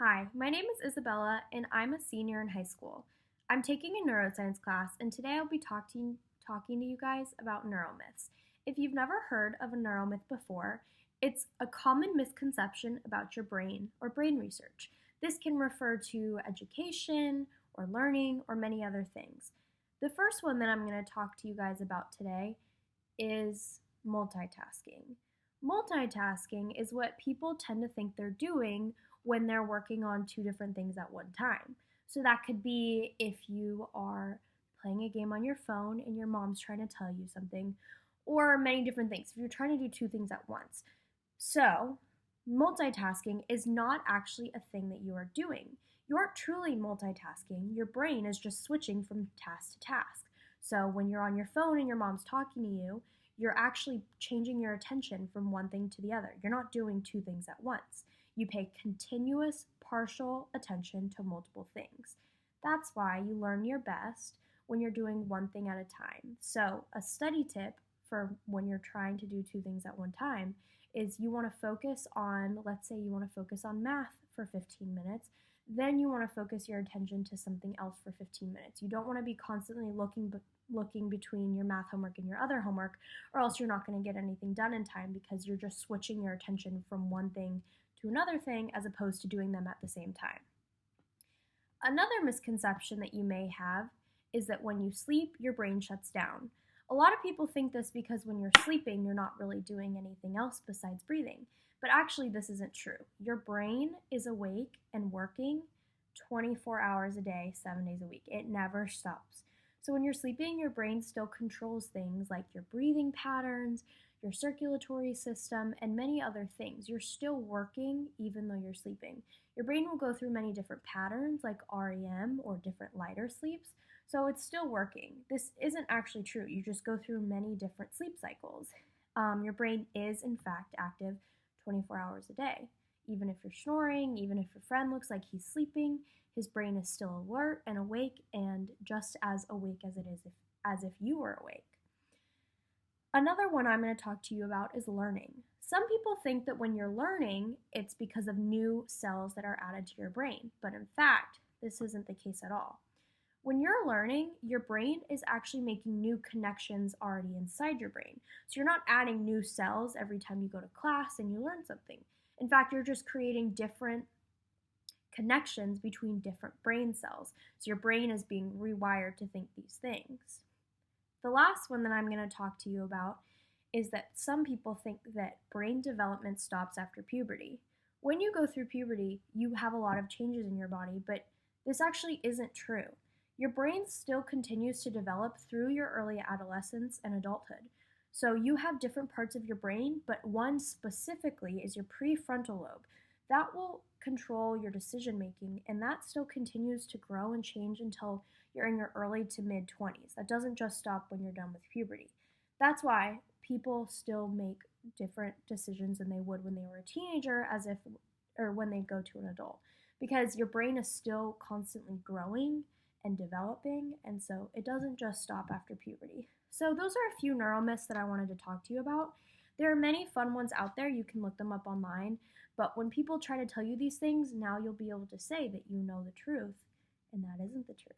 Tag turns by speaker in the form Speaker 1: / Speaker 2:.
Speaker 1: Hi, my name is Isabella and I'm a senior in high school. I'm taking a neuroscience class and today I'll be talking to you guys about neuromyths. If you've never heard of a neuromyth before, it's a common misconception about your brain or brain research. This can refer to education or learning or many other things. The first one that I'm going to talk to you guys about today is multitasking. Multitasking is what people tend to think they're doing when they're working on two different things at one time. So that could be if you are playing a game on your phone and your mom's trying to tell you something, or many different things. If you're trying to do two things at once. So, multitasking is not actually a thing that you are doing. You aren't truly multitasking. Your brain is just switching from task to task. So, when you're on your phone and your mom's talking to you, you're actually changing your attention from one thing to the other. You're not doing two things at once. You pay continuous partial attention to multiple things. That's why you learn your best when you're doing one thing at a time. So, a study tip for when you're trying to do two things at one time is you want to focus on, let's say you want to focus on math for 15 minutes, then you want to focus your attention to something else for 15 minutes. You don't want to be constantly looking between your math homework and your other homework, or else you're not going to get anything done in time because you're just switching your attention from one thing to another thing as opposed to doing them at the same time. Another misconception that you may have is that when you sleep, your brain shuts down. A lot of people think this because when you're sleeping, you're not really doing anything else besides breathing. But actually, this isn't true. Your brain is awake and working 24 hours a day, 7 days a week. It never stops. So when you're sleeping, your brain still controls things like your breathing patterns, your circulatory system, and many other things. You're still working even though you're sleeping. Your brain will go through many different patterns like REM or different lighter sleeps, so it's still working. This isn't actually true. You just go through many different sleep cycles. Your brain is, in fact, active 24 hours a day. Even if you're snoring, even if your friend looks like he's sleeping, his brain is still alert and awake and just as awake as it is as if you were awake. Another one I'm going to talk to you about is learning. Some people think that when you're learning, it's because of new cells that are added to your brain, but in fact, this isn't the case at all. When you're learning, your brain is actually making new connections already inside your brain. So you're not adding new cells every time you go to class and you learn something. In fact, you're just creating different connections between different brain cells. So your brain is being rewired to think these things. The last one that I'm going to talk to you about is that some people think that brain development stops after puberty. When you go through puberty, you have a lot of changes in your body, but this actually isn't true. Your brain still continues to develop through your early adolescence and adulthood. So you have different parts of your brain, but one specifically is your prefrontal lobe. That will control your decision making, and that still continues to grow and change until you're in your early to mid 20s. That doesn't just stop when you're done with puberty. That's why people still make different decisions than they would when they were a teenager or when they go to an adult, because your brain is still constantly growing and developing, and so it doesn't just stop after puberty. So those are a few neuromyths that I wanted to talk to you about. There are many fun ones out there. You can look them up online, but when people try to tell you these things, now you'll be able to say that you know the truth, and that isn't the truth.